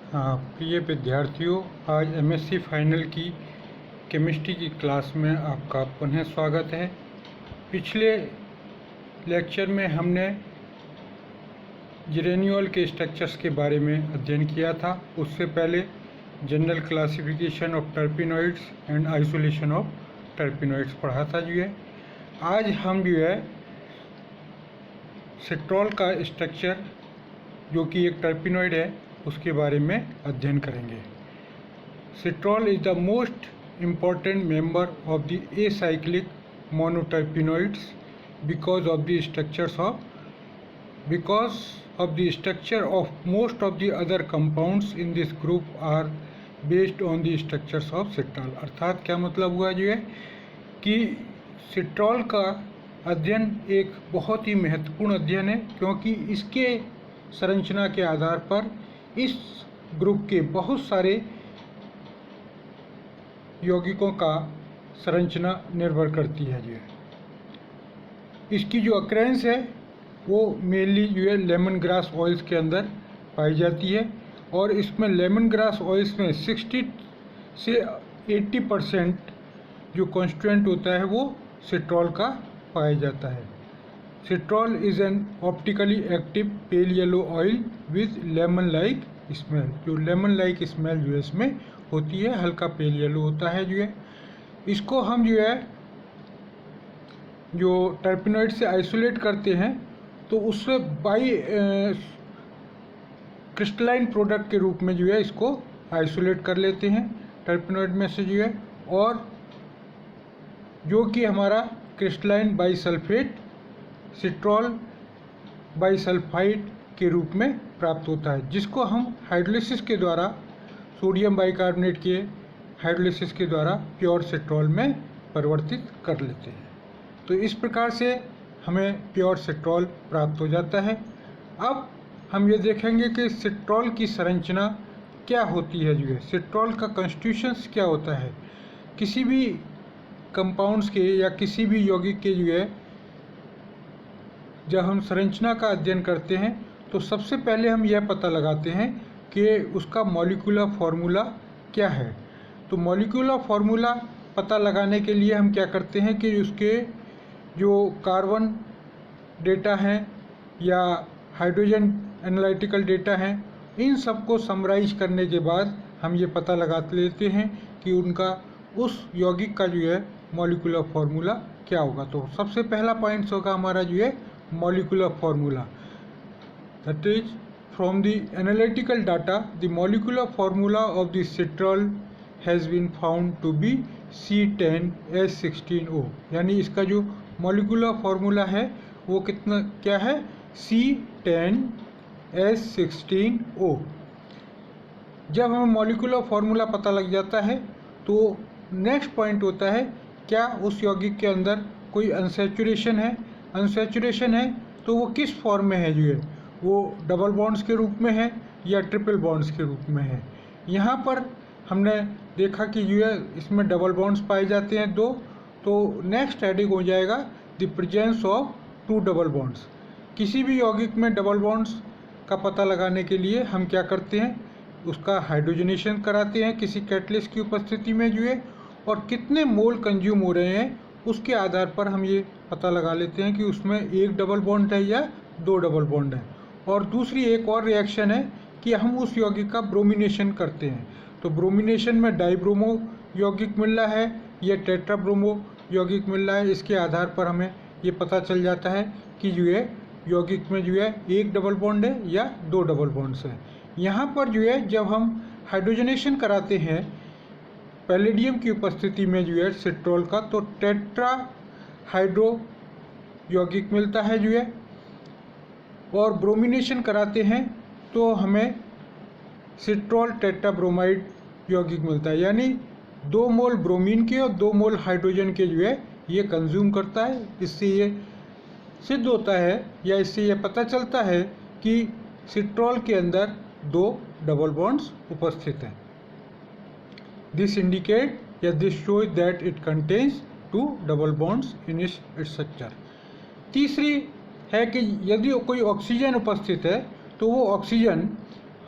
हाँ, प्रिय विद्यार्थियों, आज एमएससी फाइनल की केमिस्ट्री की क्लास में आपका पुनः स्वागत है। पिछले लेक्चर में हमने जिरेनियल के स्ट्रक्चर्स के बारे में अध्ययन किया था। उससे पहले general classification of terpenoids and isolation of terpenoids पढ़ा था। आज हम सिट्रॉल का स्ट्रक्चर, जो कि एक टर्पिनॉइड है, उसके बारे में अध्ययन करेंगे। Citral is the most important member of the acyclic monoterpenoids because of the structure of most of the other compounds in this group are based on the structures of सिट्रॉल। अर्थात क्या मतलब हुआ कि सिट्रॉल का अध्ययन एक बहुत ही महत्वपूर्ण अध्ययन है, क्योंकि इसके संरचना के आधार पर इस ग्रुप के बहुत सारे यौगिकों का संरचना निर्भर करती है। इसकी जो अक्रेंस है वो मेनली लेमन ग्रास ऑयल्स के अंदर पाई जाती है, और इसमें लेमन ग्रास ऑयल्स में 60 से 80% जो कॉन्स्टिट्यूएंट होता है वो सिट्रॉल का पाया जाता है। सिट्रॉल is an optically active pale yellow oil with lemon like smell. जो लेमन लाइक स्मेल इसमें होती है, हल्का पेल येलो होता है। इसको हम जो टर्पिनॉइड से आइसोलेट करते हैं तो उससे बाई क्रिस्टलाइन प्रोडक्ट के रूप में इसको आइसोलेट कर लेते हैं टर्पिनॉइड में से और जो कि हमारा क्रिस्टलाइन बाइसल्फेट सिट्रॉल बाइसल्फाइड के रूप में प्राप्त होता है, जिसको हम हाइड्रोलिसिस के द्वारा सोडियम बाइकार्बोनेट के हाइड्रोलिसिस के द्वारा प्योर सिट्रॉल में परिवर्तित कर लेते हैं। तो इस प्रकार से हमें प्योर सिट्रॉल प्राप्त हो जाता है। अब हम ये देखेंगे कि सिट्रॉल की संरचना क्या होती है। सिट्रॉल का कॉन्स्टिट्यूशंस क्या होता है। किसी भी कंपाउंड्स के या किसी भी यौगिक के जब हम संरचना का अध्ययन करते हैं तो सबसे पहले हम यह पता लगाते हैं कि उसका मॉलिक्यूलर फार्मूला क्या है। तो मॉलिक्यूलर फार्मूला पता लगाने के लिए हम क्या करते हैं कि उसके जो कार्बन डेटा हैं या हाइड्रोजन एनालिटिकल डेटा हैं, इन सब को समराइज करने के बाद हम ये पता लगा लेते हैं कि उनका उस यौगिक का मॉलिक्यूलर फार्मूला क्या होगा। तो सबसे पहला पॉइंट होगा हमारा molecular formula, that is from the analytical data the molecular formula of the citral has been found to be C10H16O। यानी इसका जो मॉलिक्यूलर फार्मूला है वो क्या है, C10H16O। जब हमें मॉलिक्यूलर फार्मूला पता लग जाता है तो नेक्स्ट पॉइंट होता है क्या उस यौगिक के अंदर कोई अनसैचुरेशन है। अनसैचुरेशन है तो वो किस फॉर्म में है, वो डबल बॉन्ड्स के रूप में है या ट्रिपल बॉन्ड्स के रूप में है। यहाँ पर हमने देखा कि इसमें डबल बॉन्ड्स पाए जाते हैं 2, तो नेक्स्ट हेडिंग हो जाएगा the presence of 2 double bonds. किसी भी यौगिक में डबल बॉन्ड्स का पता लगाने के लिए हम क्या करते हैं, उसका हाइड्रोजनेशन कराते हैं किसी कैटलिस्ट की उपस्थिति में और कितने मोल कंज्यूम हो रहे हैं उसके आधार पर हम ये पता लगा लेते हैं कि उसमें 1 डबल बॉन्ड है या 2 डबल बॉन्ड है। और दूसरी एक और रिएक्शन है कि हम उस यौगिक का ब्रोमिनेशन करते हैं। तो ब्रोमिनेशन में डाइब्रोमो यौगिक मिल रहा है या टेट्राब्रोमो यौगिक मिल रहा है, इसके आधार पर हमें ये पता चल जाता है कि यौगिक में 1 डबल बॉन्ड है या 2 डबल बॉन्ड्स हैं। यहाँ पर जब हम हाइड्रोजनेशन कराते हैं पैलेडियम की उपस्थिति में सिट्रॉल का, तो टेट्रा हाइड्रो यौगिक मिलता है और ब्रोमिनेशन कराते हैं तो हमें सिट्रॉल टेट्राब्रोमाइड यौगिक मिलता है। यानी 2 मोल ब्रोमीन के और 2 मोल हाइड्रोजन के ये कंज्यूम करता है। इससे ये सिद्ध होता है या इससे ये पता चलता है कि सिट्रॉल के अंदर 2 डबल बॉन्ड्स उपस्थित हैं। दिस इंडिकेट या this shows that it contains 2 double bonds in its structure. तीसरी है कि यदि कोई ऑक्सीजन उपस्थित है तो वो ऑक्सीजन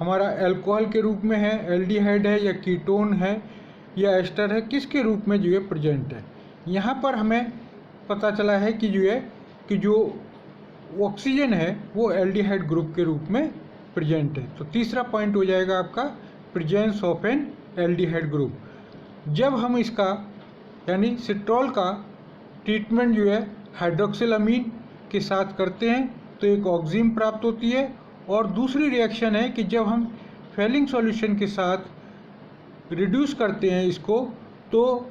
हमारा अल्कोहल के रूप में है, एल्डिहाइड है, या कीटोन है, या एस्टर है, किसके रूप में जो है प्रेजेंट है। यहाँ पर हमें पता चला है कि जो ऑक्सीजन है वो एल्डिहाइड ग्रुप के रूप में प्रेजेंट है। तो तीसरा पॉइंट हो जाएगा आपका presence of N aldehyde group. जब हम इसका यानी सिट्रॉल का ट्रीटमेंट जो है हाइड्रोक्सिल अमीन के साथ करते हैं तो एक ऑक्सीम प्राप्त होती है। और दूसरी रिएक्शन है कि जब हम फेलिंग सॉल्यूशन के साथ रिड्यूस करते हैं इसको तो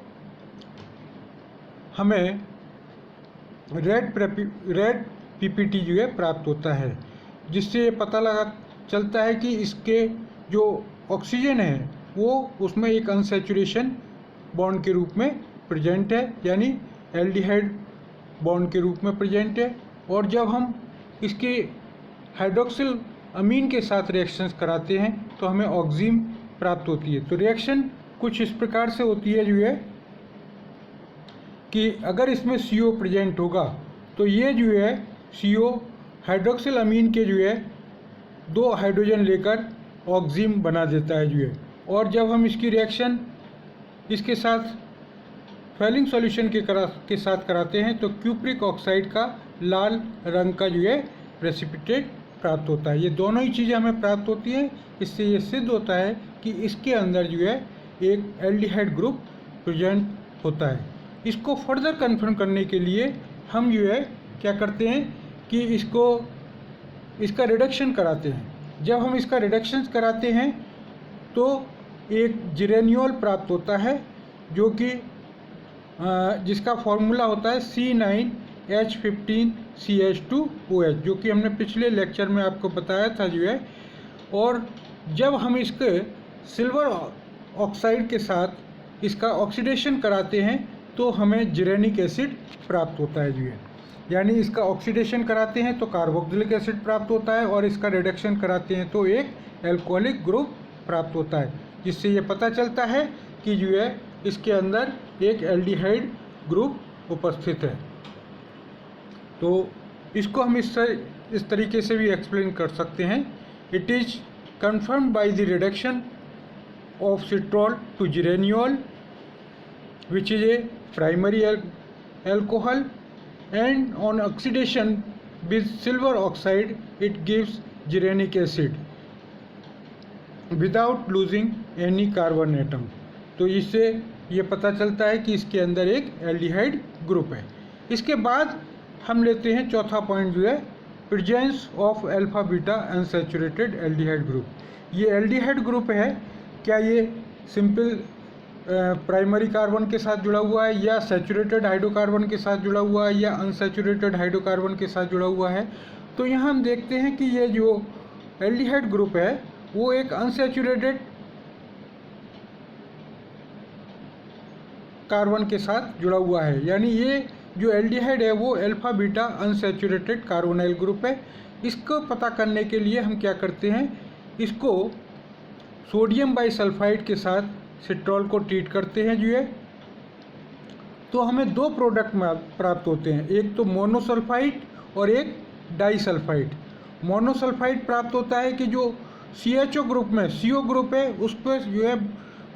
हमें रेड पीपीटी जो है प्राप्त होता है, जिससे ये पता चलता है कि इसके जो ऑक्सीजन है वो उसमें एक अनसैचुरेशन बॉन्ड के रूप में प्रेजेंट है, यानी एल्डिहाइड बॉन्ड के रूप में प्रेजेंट है। और जब हम इसके हाइड्रोक्सिल अमीन के साथ रिएक्शंस कराते हैं तो हमें ऑक्सीम प्राप्त होती है। तो रिएक्शन कुछ इस प्रकार से होती है जो है कि अगर इसमें CO प्रेजेंट होगा तो ये जो है CO हाइड्रोक्सिल अमीन के जो है 2 हाइड्रोजन लेकर ऑक्सीम बना देता है जो है। और जब हम इसकी रिएक्शन इसके साथ फेलिंग सॉल्यूशन के साथ कराते हैं तो क्यूप्रिक ऑक्साइड का लाल रंग का जो है प्रेसिपिटेट प्राप्त होता है। ये दोनों ही चीज़ें हमें प्राप्त होती हैं। इससे ये सिद्ध होता है कि इसके अंदर जो है एक एल्डिहाइड ग्रुप प्रेजेंट होता है। इसको फर्दर कन्फर्म करने के लिए हम जो है क्या करते हैं कि इसका रिडक्शन कराते हैं। जब हम इसका रिडक्शन कराते हैं तो एक जिरेनियोल प्राप्त होता है जो कि जिसका फॉर्मूला होता है C9H15CH2OH, जो कि हमने पिछले लेक्चर में आपको बताया था जो है। और जब हम इसके सिल्वर ऑक्साइड के साथ इसका ऑक्सीडेशन कराते हैं तो हमें जिरेनिक एसिड प्राप्त होता है जो है। यानी इसका ऑक्सीडेशन कराते हैं तो कार्बोक्सिलिक एसिड प्राप्त होता है और इसका रिडक्शन कराते हैं तो एक एल्कोहलिक ग्रुप प्राप्त होता है, जिससे ये पता चलता है कि जो है इसके अंदर एक एल्डिहाइड ग्रुप उपस्थित है। तो इसको हम इस तरीके से भी एक्सप्लेन कर सकते हैं। It is confirmed by the reduction of citral to geraniol, which is a primary alcohol, and on oxidation with silver oxide it gives geranic acid without losing any carbon atom। तो इससे ये पता चलता है कि इसके अंदर एक एल्डिहाइड ग्रुप है। इसके बाद हम लेते हैं चौथा पॉइंट जो है presence of alpha beta unsaturated aldehyde group. ये एल्डिहाइड ग्रुप है, क्या ये सिंपल प्राइमरी कार्बन के साथ जुड़ा हुआ है या सैचुरेटेड हाइड्रोकार्बन के साथ जुड़ा हुआ है या अनसैचुरेटेड हाइड्रोकार्बन के साथ जुड़ा हुआ है। तो यहाँ हम देखते हैं कि ये जो एल्डिहाइड ग्रुप है वो एक अनसैचुरेटेड कार्बन के साथ जुड़ा हुआ है, यानी ये जो एल्डिहाइड है वो alpha beta unsaturated carbonyl group है। इसको पता करने के लिए हम क्या करते हैं, इसको सोडियम बाइसल्फाइड के साथ सिट्रॉल को ट्रीट करते हैं जो है। तो हमें 2 प्रोडक्ट प्राप्त होते हैं, एक तो मोनोसल्फाइड और एक डाइसल्फाइड। मोनोसल्फाइड प्राप्त होता है कि जो CHO ग्रुप में CO ग्रुप है उस पर जो है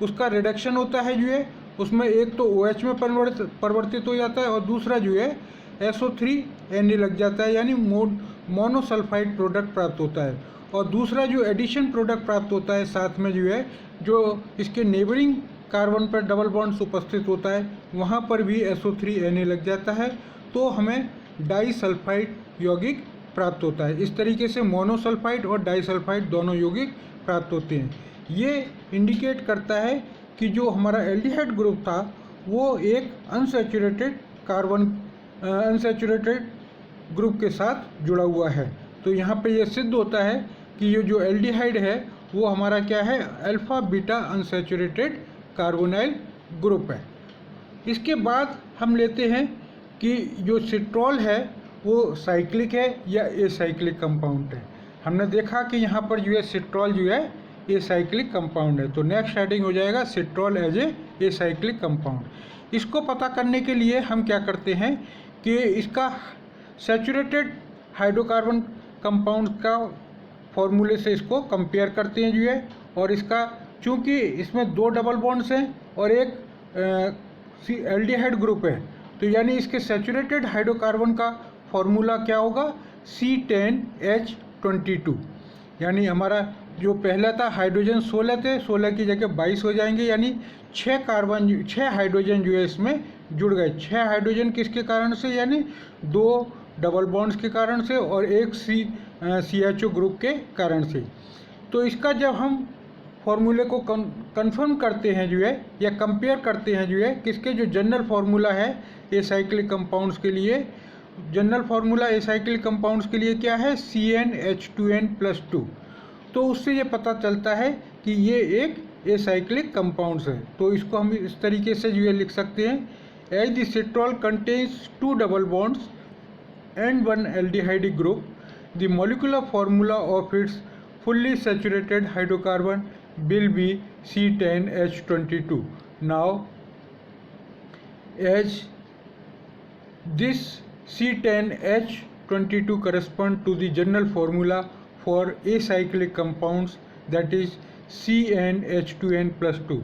उसका रिडक्शन होता है जो है, उसमें एक तो OH में परिवर्तित हो जाता है और दूसरा जो है SO3Na लग जाता है, यानी मोनोसल्फाइड प्रोडक्ट प्राप्त होता है। और दूसरा जो एडिशन प्रोडक्ट प्राप्त होता है साथ में जो है जो इसके नेबरिंग कार्बन पर डबल बॉन्ड्स उपस्थित होता है वहाँ पर भी SO3Na लग जाता है, तो हमें डाइसल्फाइड यौगिक प्राप्त होता है। इस तरीके से मोनोसल्फाइड और डाइसल्फाइड दोनों यौगिक प्राप्त होते हैं। ये इंडिकेट करता है कि जो हमारा एल्डिहाइड ग्रुप था वो एक अनसैचुरेटेड ग्रुप के साथ जुड़ा हुआ है। तो यहाँ पे ये सिद्ध होता है कि ये जो एल्डिहाइड है वो हमारा क्या है, alpha beta unsaturated carbonyl group है। इसके बाद हम लेते हैं कि जो सिट्रॉल है वो साइक्लिक है या एसाइक्लिक कंपाउंड है। हमने देखा कि यहाँ पर जो है सिट्रॉल जो है एसाइक्लिक कंपाउंड है, तो नेक्स्ट हेडिंग हो जाएगा citral as a cyclic compound. इसको पता करने के लिए हम क्या करते हैं कि इसका सैचुरेटेड हाइड्रोकार्बन कंपाउंड का फॉर्मूले से इसको कंपेयर करते हैं जो है। और इसका चूँकि इसमें 2 डबल बॉन्ड्स हैं और एक एल्डिहाइड ग्रुप है, तो यानी इसके सैचुरेटेड हाइड्रोकार्बन का फॉर्मूला क्या होगा, C10H22। यानी हमारा जो पहला था हाइड्रोजन 16 थे, 16 की जगह 22 हो जाएंगे, यानी 6 हाइड्रोजन जो है इसमें जुड़ गए। 6 हाइड्रोजन किसके कारण से, यानी 2 डबल बॉन्ड्स के कारण से और एक CHO ग्रुप के कारण से। तो इसका जब हम फॉर्मूले को कंफर्म करते हैं जो है, या कंपेयर करते हैं जो है, किसके जो जनरल फार्मूला है एसाइक्लिक कंपाउंड्स के लिए, जनरल फार्मूला एसाइक्लिक कंपाउंड्स के लिए क्या है, CnH2n+2। तो उससे ये पता चलता है कि ये एक एसाइक्लिक कंपाउंड्स है। तो इसको हम इस तरीके से जो है लिख सकते हैं, as the citral contains 2 double bonds and 1 aldehyde group, the molecular formula of its fully saturated hydrocarbon will be C10H22. Now, as this C10H22 corresponds to the general formula for acyclic compounds, that is CnH2n+2,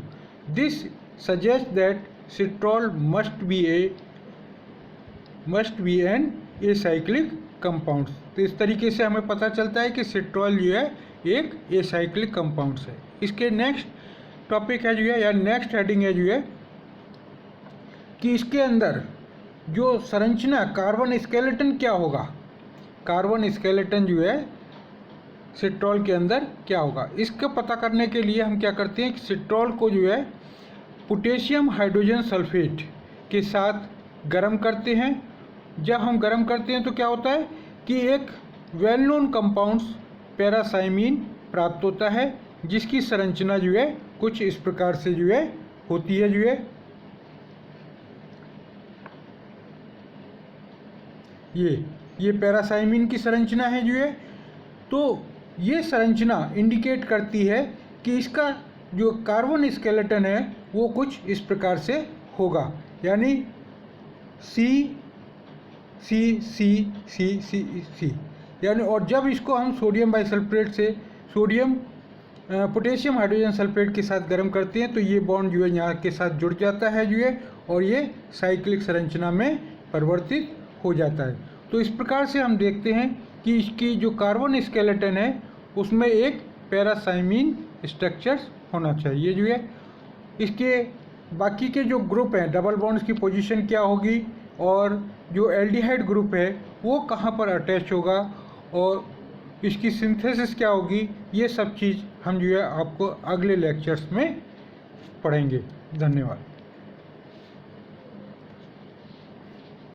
this suggests that citrol must be an acyclic compounds. तो इस तरीके से हमें पता चलता है कि सिट्रॉल जो है एक एसाइक्लिक कंपाउंड्स है। इसके नेक्स्ट टॉपिक है जो है, या नेक्स्ट हेडिंग है जो है, कि इसके अंदर जो संरचना कार्बन स्केलेटन क्या होगा, कार्बन स्केलेटन जो है सिट्रॉल के अंदर क्या होगा। इसको पता करने के लिए हम क्या करते हैं कि सिट्रॉल को जो है पोटेशियम हाइड्रोजन सल्फेट के साथ गर्म करते हैं। जब हम गर्म करते हैं तो क्या होता है कि एक वेल नोन कंपाउंड्स पैरासाइमिन प्राप्त होता है, जिसकी संरचना जो है कुछ इस प्रकार से जो है होती है जो है, ये पैरासाइमिन की संरचना है जो है। तो ये संरचना इंडिकेट करती है कि इसका जो कार्बन स्केलेटन है वो कुछ इस प्रकार से होगा, यानी C यानी। और जब इसको हम सोडियम बाइसल्फेट से पोटेशियम हाइड्रोजन सल्फेट के साथ गर्म करते हैं तो ये बॉन्ड जो है यहाँ के साथ जुड़ जाता है जो है, और ये साइक्लिक संरचना में परिवर्तित हो जाता है। तो इस प्रकार से हम देखते हैं कि इसकी जो कार्बन स्केलेटन है उसमें एक पैरासाइमिन स्ट्रक्चर्स होना चाहिए जो है। इसके बाकी के जो ग्रुप हैं डबल बॉन्ड्स की पोजीशन क्या होगी, और जो एल्डिहाइड ग्रुप है वो कहाँ पर अटैच होगा, और इसकी सिंथेसिस क्या होगी, ये सब चीज़ हम जो है आपको अगले लेक्चर्स में पढ़ेंगे। धन्यवाद।